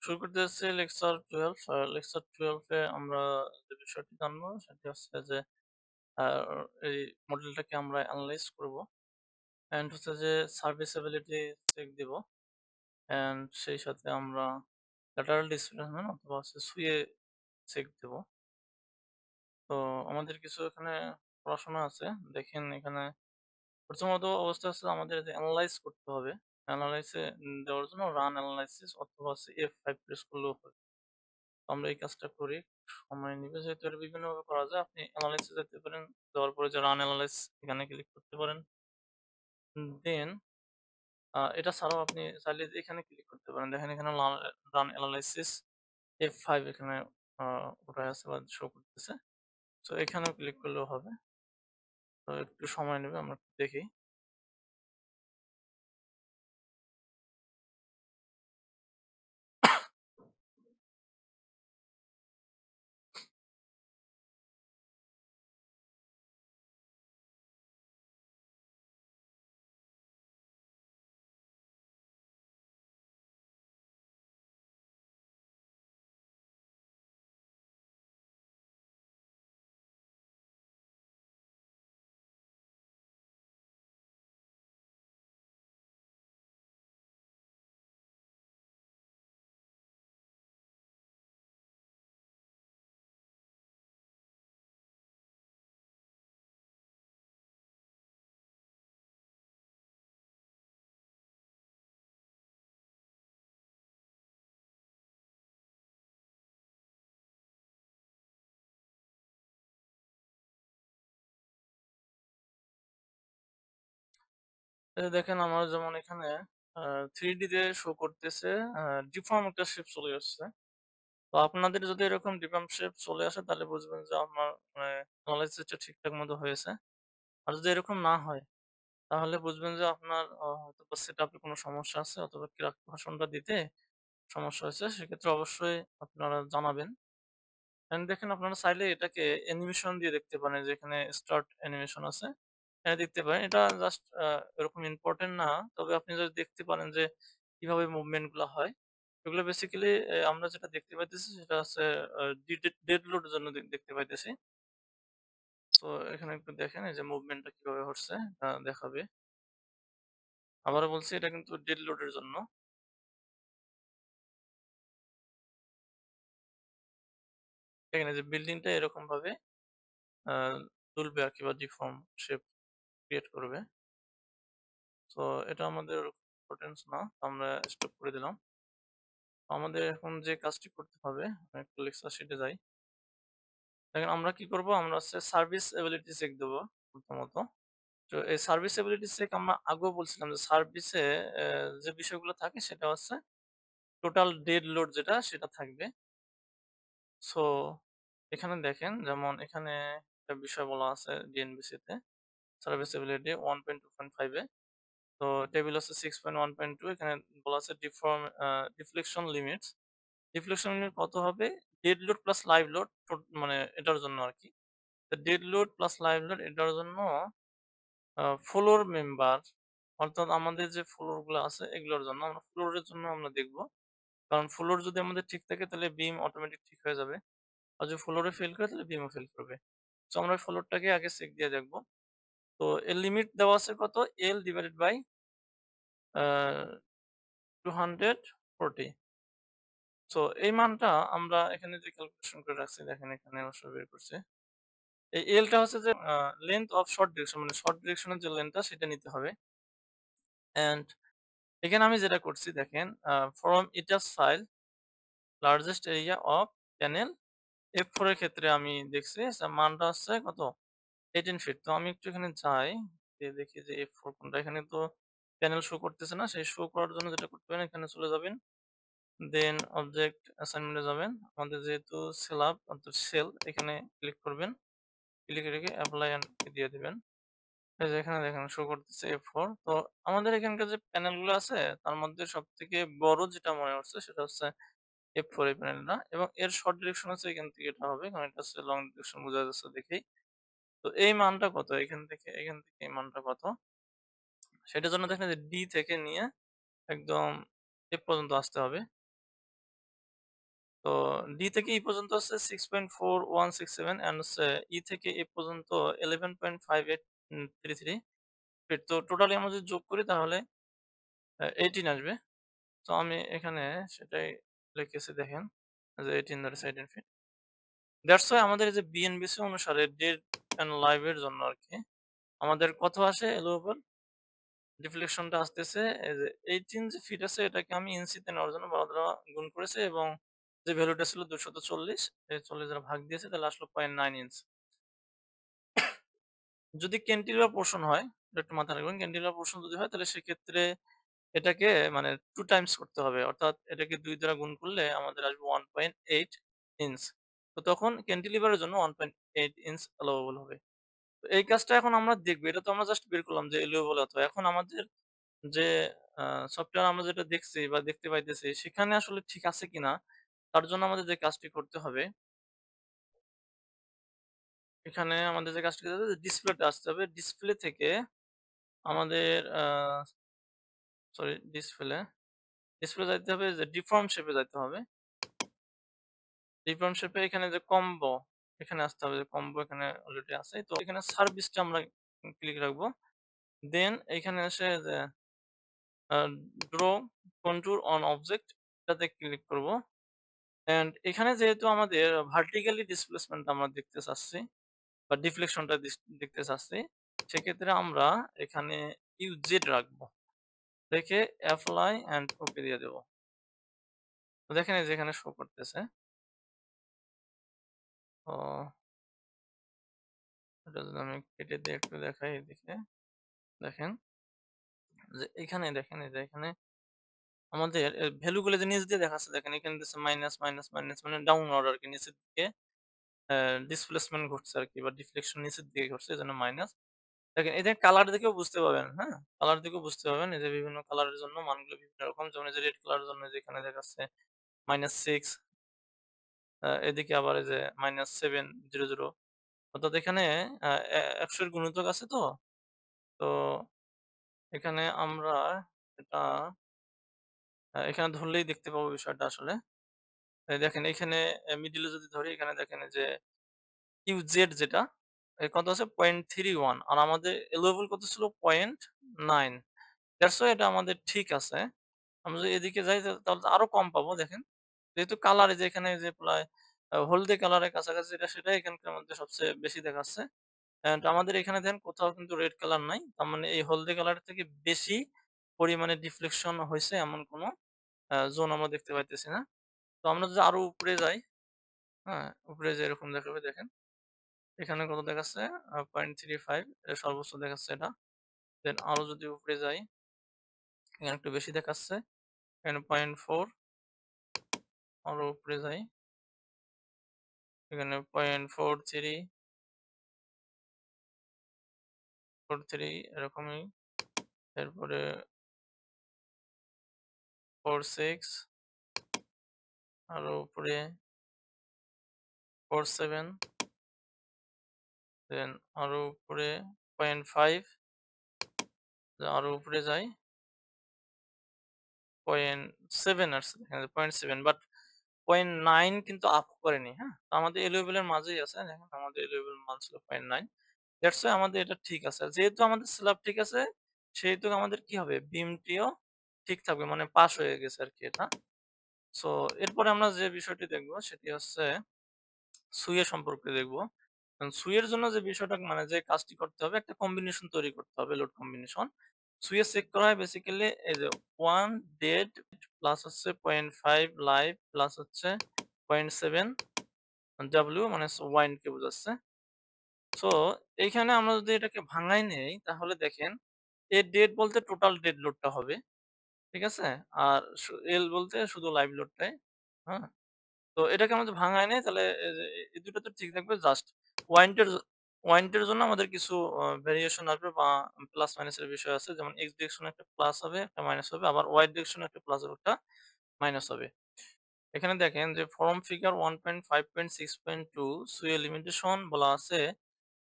শুরু করতে যাচ্ছি লেকচার 12। লেকচার 12 এ আমরা যে বিষয়টি জানবো সেটি হচ্ছে যে আ এই মডেলটাকে আমরা এনালাইজ করব। অ্যান্ড হচ্ছে যে সার্ভিসএবিলিটি চেক দিব। অ্যান্ড সেই সাথে আমরা ল্যাটারাল ডিসপ্লেসমেন্ট অথবা হচ্ছে সুইয়ে চেক দেব। তো আমাদের কিছু এখানে পড়াশোনা আছে। দেখেন এখানে প্রথমত অবস্থা হচ্ছে আমাদের যে এনালাইজ করতে হবে। এনালাইসে দেওয়ার জন্য রান এনালাইসিস অথবা হচ্ছে F5 প্রেস করলেও হয়। আমরা এই কাজটা করি। সময় নিবে যেহেতু এটা বিভিন্নভাবে করা যায়। আপনি এনালাইসিস এ যেতে পারেন। যাওয়ার পরে যে রান এনালাইস এখানে ক্লিক করতে পারেন। দেন এটা ছাড়াও আপনি চাইলে যে এখানে ক্লিক করতে পারেন। দেখেন এখানে রান এনালাইসিস F5 এখানে আ উঠায় আছে বা শো করতেছে। সো এখানেও ক্লিক করলেও হবে। তো একটু সময় নেবে আমরা একটু দেখি। এই যে দেখেন আমার যেমন এখানে আ 3D তে শো করতেছে আ ডিফর্ম একটা শেপ চলে আসছে। তো আপনাদের যদি এরকম ডিফর্ম শেপ চলে আসে তাহলে বুঝবেন যে আমার মানে এনালাইসিসটা ঠিকঠাক মতো হয়েছে। আর যদি এরকম না হয় তাহলে বুঝবেন যে আপনার হয়তোবা সেটআপে কোনো সমস্যা আছে অথবা ক্রাক ভার্সনটা দিতে সমস্যা হয়েছে। সেক্ষেত্রে অবশ্যই আপনারা জানাবেন। এন্ড দেখেন আপনারা চাইলে এটাকে অ্যানিমেশন দিয়ে দেখতে পারেন। যেখানে স্টার্ট অ্যানিমেশন আছে। দেখতে পারেন। এটা জাস্ট এরকম ইম্পোর্টেন্ট না। তবে আপনি যদি দেখতে পারেন যে কিভাবে মুভমেন্ট গুলা হয়। এগুলো বেসিক্যালি আমরা যেটা দেখতে পাইতেছি সেটা হচ্ছে ডেড লোড এর জন্য দেখতে পাইতেছি। তো এখানে একটু দেখেন এই যে মুভমেন্টটা কিভাবে হচ্ছে দেখাবে। আবারও বলছি এটা কিন্তু ডেড লোড এর জন্য। দেখেন এই যে বিল্ডিংটা এরকম ভাবে আ দুলবে আরকি বা ডিফর্ম শেপ ক্রিয়েট করবে। তো এটা আমাদের ইম্পোর্টেন্স না। আমরা স্টপ করে দিলাম। আমাদের এখন যে কাজটি করতে হবে একটু লেকচার শিটে যাই। দেখেন আমরা কি করব? আমরা হচ্ছে সার্ভিস এবিলিটি চেক দেব প্রথমত। তো এই সার্ভিস এবিলিটি চেক আমরা আগেও বলছিলাম যে সার্ভিসে যে বিষয়গুলো থাকে সেটা হচ্ছে টোটাল ডেড লোড যেটা সেটা থাকবে। সো এখানে দেখেন যেমন এখানে একটা বিষয় বলা আছে ডিএনবিসি তে সার্ভিস এবিলিটি 1.2.5 এ। তো টেবিল হচ্ছে 6.1.2 এখানে বলা আছে ডিফ্লেকশন লিমিটস। ডিফ্লেকশন লিমিট কত হবে? Dead load plus live load মানে এটার জন্য আরকি। Dead load plus live load এটার জন্য ফ্লোর মেম্বার অর্থাৎ আমাদের যে ফ্লোর গুলো আছে এগুলোর জন্য আমরা ফ্লোরের জন্য আমরা দেখব। কারণ ফ্লোর যদি আমাদের ঠিক থাকে তাহলে বিম অটোমেটিক ঠিক হয়ে যাবে। আর যদি ফ্লোরে ফেল করে তাহলে বিমও ফেল করবে। সো আমরা ফ্লোরটাকে আগে চেক দিয়ে দেখব। তো এর লিমিট দেওয়া আছে কত? L divided by uh 240। So এই মানটা আমরা এখানে যে ক্যালকুলেশন করে রাখছি দেখেন এখানে অবশ্য বের করছি। এই L টা হচ্ছে যে লেংথ অফ শর্ট ডিরেকশন মানে শর্ট ডিরেকশন এর যে লেংথটা সেটা নিতে হবে। অ্যান্ড এখানে আমি যেটা করছি দেখেন from ETABS file largest area of panel F4 এর ক্ষেত্রে আমি দেখছি মানটা হচ্ছে কত? 18 ফিট। তো আমি একটু এখানে যাই, গিয়ে দেখি যে F4 কোনটা। এখানে তো প্যানেল শো করতেছে না। সেই শো করার জন্য যেটা করতে পারেন এখানে চলে যাবেন। দেন অবজেক্ট অ্যাসাইনমেন্ট এ যাবেন। আমাদের যেহেতু সেল আপ অর্থাৎ সেল এখানে ক্লিক করবেন। ক্লিক রেখে এপ্লাই এন্ড দিয়ে দিবেন। এই যে এখানে দেখেন শো করতেছে F4। তো আমাদের এখানকার যে প্যানেল গুলো আছে তার মধ্যে সবথেকে বড় যেটা মনে হচ্ছে সেটা হচ্ছে F4 এই প্যানেলটা এবং এর শর্ট ডিরেকশন হচ্ছে এখান থেকে এটা হবে। কারণ এটা হচ্ছে লং ডিরেকশন বোঝা যাচ্ছে দেখেই। তো এই মানটা কত? এখান থেকে এই মানটা কত? সেটার জন্য দেখেন যে D থেকে নিয়ে একদম F পর্যন্ত আসতে হবে। তো ডি থেকে ই পর্যন্ত হচ্ছে 6.4167 অ্যান্ড হচ্ছে ই থেকে এ পর্যন্ত 11.5833 ফিট। তো টোটালি আমরা যদি যোগ করি তাহলে 18 আসবে। তো আমি এখানে সেটাই লিখেছি, দেখেন যে 18 that is 18 feet. That's why আমাদের এই যে বিএনবিসি অনুসারে ডেড অ্যান্ড লাইভ এর জন্য আরকি আমাদের কত আসে এলোভেল ডিফ্লেকশনটা আসতেছে এই যে 18 যে ফিট আছে এটাকে আমি ইঞ্চিতে নেওয়ার জন্য 12 দ্বারা গুণ করেছি এবং যে ভ্যালুটা ছিল 240 এই 40 দ্বারা ভাগ দিয়েছে, তাহলে আসলো 0.9 ইঞ্চ। যদি ক্যান্টিলিভার পোরশন হয়, এটা একটু মাথায় রাখবেন, ক্যান্টিলিভার পোরশন যদি হয় তাহলে সেক্ষেত্রে এটাকে মানে 2 টাইমস করতে হবে। অর্থাৎ এটাকে 2 দ্বারা গুণ করলে আমাদের আসবে 1.8 ইঞ্চ। তো তখন ক্যান্টিলিভারের জন্য 1.8 ইঞ্চ অ্যালাওয়েবল হবে। তো এই কাজটা এখন আমরা দেখব। এটা তো আমরা জাস্ট বের করলাম যে এলিওবল অথবা। এখন আমাদের যে আ সফটওয়্যার আমরা যেটা দেখছি বা দেখতে পাইতেছি সেখানে আসলে ঠিক আছে কিনা তার জন্য আমাদের যে কাজটি করতে হবে, এখানে আমাদের যে কাজটি করতে হবে ডিসপ্লেতে আসতে হবে। ডিসপ্লে থেকে আমাদের সরি ডিসপ্লে যাইতে হবে যে ডিফর্ম শেপে যাইতে হবে। ডিফর্ম শেপে এখানে যে কম্বো এখানে আসতে হবে। যে কম্বো এখানে অলরেডি আছে। তো এখানে সার্ভিসটা আমরা ক্লিক রাখবো। দেন এখানে এসে যে আ ড্র কন্ট্যুর অন অবজেক্ট এটাতে ক্লিক করব। অ্যান্ড এখানে যেহেতু আমাদের ভার্টিক্যালি ডিসপ্লেসমেন্ট আমরা দেখতে চাচ্ছি বা ডিফ্লেকশনটা দেখতে চাচ্ছি, সেক্ষেত্রে আমরা এখানে ইউজেড রাখবো। রেখে এপ্লাই অ্যান্ড ওকে দিয়ে দেব। তো দেখেন এই যে এখানে শো করতেছে। তো এটা যদি আমি কেটে দিয়ে একটু দেখাই এদিকে, দেখেন যে এখানে দেখেন এই যে এখানে আমাদের ভ্যালু গুলো যে নিচ দিয়ে দেখাচ্ছে, দেখেন এখানে দিচ্ছে মাইনাস, মাইনাস, মাইনাস মানে ডাউনওয়ার্ড আরকি নিচের দিকে ডিসপ্লেসমেন্ট ঘটছে আরকি বা ডিফ্লেকশন নিচের দিকে ঘটছে এজন্য মাইনাস। দেখেন এই যে কালার দেখেও বুঝতে পারবেন, হ্যাঁ? কালার দেখেও বুঝতে পারবেন। এই যে বিভিন্ন কালারের জন্য মানগুলো বিভিন্ন রকম। যেমন এই যে রেড কালারের জন্য যেখানে দেখাচ্ছে -6 এদিকে আবার এই যে -700 অর্থাৎ এখানে আ ১০০ এর গুণিতক আছে তো। তো এখানে আমরা এটা এখানে ধরলেই দেখতে পাবো বিষয়টা আসলে। এই দেখেন এখানে মিডল এ যদি ধরি এখানে দেখেন এই যে ইউজেড যেটা কত আছে 0.31 আর আমাদের এলোভেল কত ছিল 0.9 দ্যাটস ওয়াই এটা আমাদের ঠিক আছে। আমরা যদি এদিকে যাই তাহলে তো আরো কম পাবো দেখেন। যেহেতু কালার এই যে এখানে যে প্রায় হলদে কালারের কাছাকাছি এটা সেটাই এখানকার মধ্যে সবচেয়ে বেশি দেখাচ্ছে। অ্যান্ড আমাদের এখানে দেখেন কোথাও কিন্তু রেড কালার নাই। তার মানে এই হলদে কালারের থেকে বেশি পরিমাণে ডিফ্লেকশন হইছে এমন কোনো জোন আমরা দেখতে পাইতেছি না। তো আমরা যদি আরো উপরে যাই, হ্যাঁ? উপরে যে এরকম দেখাবে দেখেন। এখানে কত দেখাচ্ছে 0.35 এটা সর্বোচ্চ দেখাচ্ছে এটা। দেন আরো যদি উপরে যাই, এখানে একটু বেশি দেখাচ্ছে। এখানে 0.4 আরো উপরে যাই। এখানে 0.43 এরকমই। এরপরে 46 আরো উপরে 47 দেন আরো উপরে 0.5 আরো উপরে যাই 0.7 আসছে দেখেন 0.7 বাট 0.9 কিন্তু আপ করেনি, হ্যাঁ? তো আমাদের এই লেভেলের মাঝেই আছে। দেখেন আমাদের এই লেভেল মান ছিল 0.9 দ্যাটস ওয়াই আমাদের এটা ঠিক আছে। যেহেতু আমাদের স্ল্যাব ঠিক আছে, সেহেতু আমাদের কি হবে? বিমটিও ঠিক থাকবে। মানে পাস হয়ে গেছে আরকি এটা। সো এরপরে আমরা যে বিষয়টি দেখব সেটি হচ্ছে সুইয়ের সম্পর্কে দেখব। সুইয়ের জন্য যে বিষয়টা মানে যে কাজটি করতে হবে একটা কম্বিনেশন তৈরি করতে হবে লোড কম্বিনেশন। সুইয়ে চেক করা হয় বেসিক্যালি এই যে 1 ডেড প্লাস হচ্ছে 0.5 লাইভ প্লাস হচ্ছে 0.7 ডাব্লিউ মানে ওয়াইন কে বোঝাচ্ছে। সো এইখানে আমরা যদি এটাকে ভাঙাই নেই তাহলে দেখেন ডেড বলতে টোটাল ডেড লোডটা হবে। ঠিক আছে? আর এল বলতে শুধু লাইভ লোডটাই। হ্যাঁ? তো এটাকে আমরা যদি ভাঙায় নেই তাহলে এই ২ টা তো ঠিক থাকবে জাস্ট ওয়ারেন্টি এর ওয়ারেন্টি এর জন্য আমাদের কিছু ভেরিয়েশন আসবে বা প্লাস মাইনাস এর বিষয় আছে। যেমন এক্স ডিরেকশন এ একটা প্লাস হবে, একটা মাইনাস হবে। আবার ওয়াই ডিরেকশন এ একটা প্লাস হবে, একটা মাইনাস হবে। এখানে দেখেন যে ফর্ম ফিগার 1.5.6.2 সুয়ে লিমিটেশন বলা আছে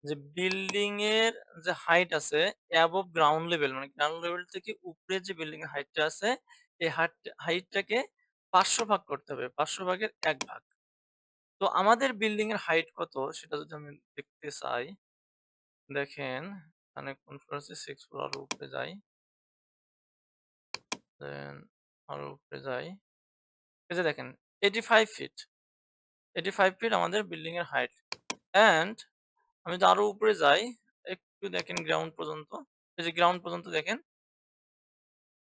যে বিল্ডিং এর যে হাইট আছে অ্যাবভ গ্রাউন্ড লেভেল মানে গ্রাউন্ড লেভেল থেকে উপরে যে বিল্ডিং এর হাইটটা আছে এই হাইটটাকে 500 ভাগ করতে হবে। 500 ভাগের 1 ভাগ। তো আমাদের বিল্ডিং এর হাইট কত সেটা যদি আমি দেখতে চাই, দেখেন এখানে কোন ফ্লোর আছে? 6 ফ্লোর, আরো উপরে যাই। দেন আরো উপরে যাই। এই যে দেখেন 85 ফিট। 85 ফিট আমাদের বিল্ডিং এর হাইট। অ্যান্ড আমি যদি আরো উপরে যাই, একটু দেখেন গ্রাউন্ড পর্যন্ত। এই যে গ্রাউন্ড পর্যন্ত দেখেন,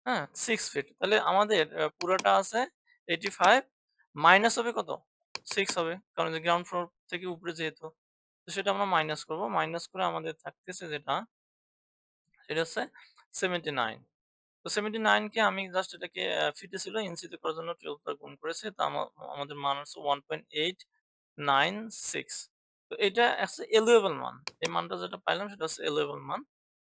হ্যাঁ? 6 ফিট। তাহলে আমাদের পুরাটা আছে 85, মাইনাস হবে কত? 6 হবে। কারণ যে গ্রাউন্ড ফ্লোর থেকে উপরে যেহেতু। তো সেটা আমরা মাইনাস করব। মাইনাস করে আমাদের থাকতেছে যেটা, সেটা হচ্ছে 79। তো 79 কে আমি জাস্ট এটাকে ফিটে ছিল ইঞ্চিতে করার জন্য 12 দ্বারা গুণ করেছি। তো আমাদের মান হচ্ছে 1.896। তো এটা হচ্ছে এলিউয়েবল মান। এই মানটা যেটা পাইলাম সেটা হচ্ছে এলিউয়েবল মান।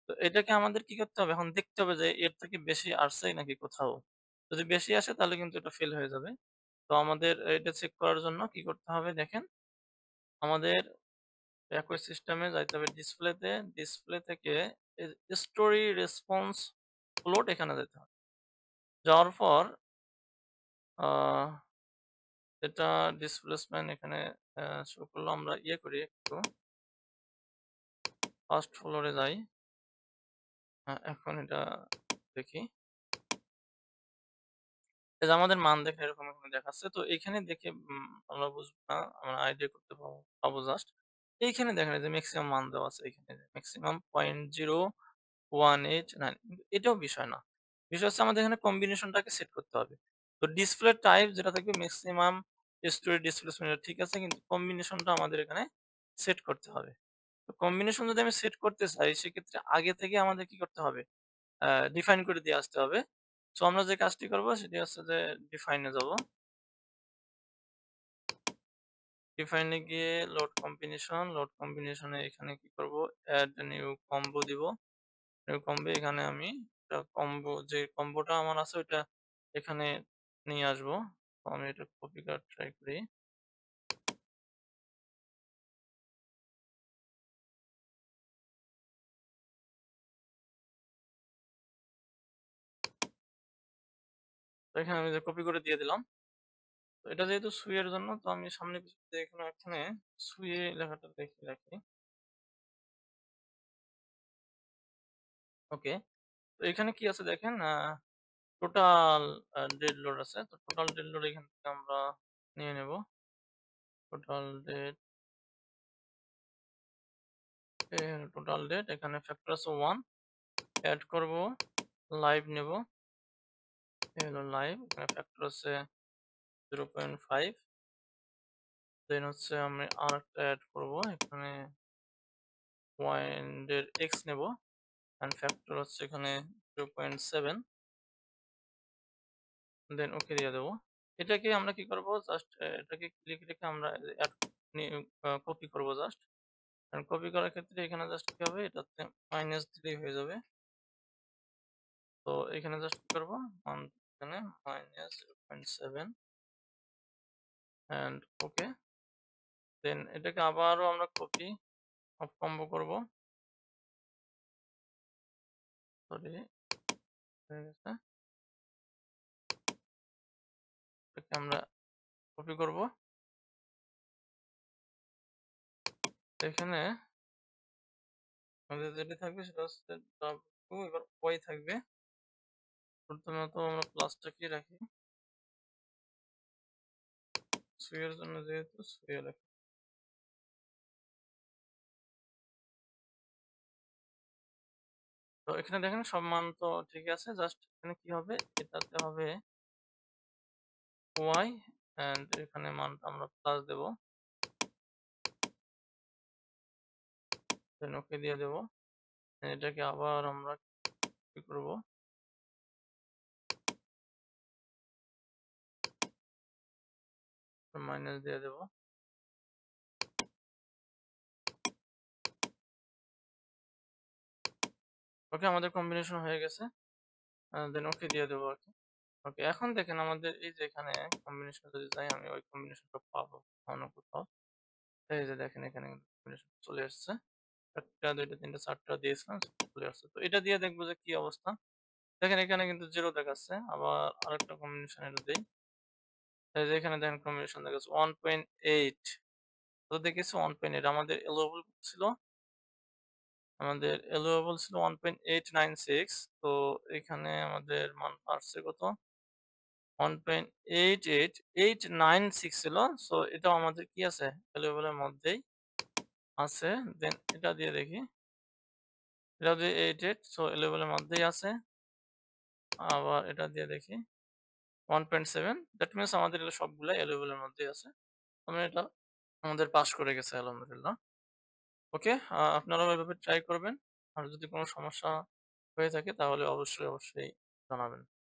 তো এটাকে আমাদের কি করতে হবে? এখন দেখতে হবে যে এর থেকে বেশি আসছে নাকি কোথাও। যদি বেশি আসে তাহলে কিন্তু এটা ফেল হয়ে যাবে। তো আমাদের এটা চেক করার জন্য কি করতে হবে দেখেন, আমাদের একই সিস্টেমে যাইতে হবে ডিসপ্লেতে, ডিসপ্লে থেকে স্টোরি রেসপন্স ফ্লোট এখানে যেতে হবে। যাওয়ার পর আহ এটা ডিসপ্লেসমেন্ট এখানে শো করলো। আমরা ইয়ে করি একটু, ফার্স্ট ফ্লোরে যাই। এখন এটা দেখি। এই যে আমাদের মান দেখে এরকম এখানে দেখাচ্ছে। তো এখানে দেখে আমরা বুঝবো না, আমরা আইডিয়া করতে পাবো জাস্ট। এইখানে দেখেন এই যে ম্যাক্সিমাম মান দেওয়া আছে এখানে, ম্যাক্সিমাম 0.0189। কিন্তু এটাও বিষয় না। বিষয় হচ্ছে আমাদের এখানে কম্বিনেশনটাকে সেট করতে হবে। তো ডিসপ্লে টাইপ যেটা থাকবে ম্যাক্সিমাম স্টোরেজ ডিসপ্লেসমেন্ট ঠিক আছে, কিন্তু কম্বিনেশনটা আমাদের এখানে সেট করতে হবে। তো কম্বিনেশন যদি আমি সেট করতে চাই সেক্ষেত্রে আগে থেকে আমাদের কি করতে হবে? ডিফাইন করে দিয়ে আসতে হবে। সো আমরা যে কাজটি করব সেটি হচ্ছে যে ডিফাইনে যাব। ডিফাইনে গিয়ে লোড কম্বিনেশনে এখানে কি করব? এড নিউ কম্বো দিব। নিউ কম্বো এখানে আমি একটা কম্বো, যে কম্বোটা আমার আছে ওইটা এখানে নিয়ে আসব। তো আমি এটা কপি করার ট্রাই করি। তো এখানে আমি যে কপি করে দিয়ে দিলাম। তো এটা যেহেতু সুইয়ের জন্য তো আমি সামনে পিছনে এখানে সুইয়ে লেখাটা দেখে রাখি। ওকে। তো এখানে কি আছে দেখেন, টোটাল ডেড লোড আছে। তো টোটাল ডেড লোড এখান থেকে আমরা নিয়ে নেব। টোটাল ডেড, টোটাল ডেড এখানে ফ্যাক্টর আছে 1, অ্যাড করব, লাইভ নেব। এই হলো লাইভ, এখানে ফ্যাক্টর আছে 0.5। দেন হচ্ছে আমি আর একটা অ্যাড করব, এখানে পয়েন্টের এক্স নেব, এন্ড ফ্যাক্টর হচ্ছে এখানে 0.7। দেন ওকে দিয়ে দেবো। এটাকে আমরা কি করব? জাস্ট এটাকে ক্লিক রেখে আমরা অ্যাড কপি করব জাস্ট। কারণ কপি করার ক্ষেত্রে এখানে জাস্ট কি হবে? এটাতে মাইনাস দিলেই হয়ে যাবে। তো এখানে জাস্ট কি করবো? এখানে মাইনাস 0.7 অ্যান্ড ওকে। দেন এটাকে আবারও আমরা কপি অফ কম্বো করব। সরি, হয়ে গেছে। এটাকে আমরা কপি করব। এখানে আমাদের যেটা থাকবে সেটা হচ্ছে W, এবার ওয়াই থাকবে। প্রথমত আমরা প্লাসটাকে রাখি, সুইয়ের জন্য যেহেতু সুইয়ে রাখি। তো এখানে দেখেন সব মান তো ঠিক আছে, জাস্ট এখানে কি হবে? এটাতে হবে ওয়াই, এন্ড এখানে মানটা আমরা প্লাস দেব, দেন ওকে দিয়ে দেব। এটাকে আবার আমরা কি করব? মাইনাস দিয়ে দেব। ওকে, আমাদের কম্বিনেশন হয়ে গেছে। দেন ওকে দিয়ে দেবো আর কি। ওকে, এখন দেখেন আমাদের এই যে এখানে কম্বিনেশন যদি যাই, আমি ওই কম্বিনেশনটা পাবো অন্য কোথাও। এই যে দেখেন এখানে কম্বিনেশন চলে আসছে। একটা, দুইটা, তিনটা, চারটা দিয়েছিলাম, চলে আসছে। তো এটা দিয়ে দেখবো যে কি অবস্থা। দেখেন এখানে কিন্তু জিরো দেখাচ্ছে। আবার আরেকটা কম্বিনেশন এটা দেই। এই যে এখানে দেখেন কম্বিনেশন দেখাচ্ছে 1.8 তো দেখেছি 1.8 আমাদের এলোয়েবল ছিল 1.896 তো এখানে আমাদের মান আসছে কত 1.88896 ছিল সো এটাও আমাদের কি আছে এলোয়েবলের মধ্যেই আছে দেন এটা দিয়ে দেখি এটা দিয়ে 88 সো এলোয়েবলের মধ্যেই আছে আবার এটা দিয়ে দেখি 1.7 দ্যাট মিনস আমাদের এগুলো সবগুলা এলোয়েবলের মধ্যেই আছে আমরা এটা আমাদের পাস করে গেছে আলহামদুলিল্লাহ ওকে আপনারাও এভাবে ট্রাই করবেন আর যদি কোনো সমস্যা হয়ে থাকে তাহলে অবশ্যই জানাবেন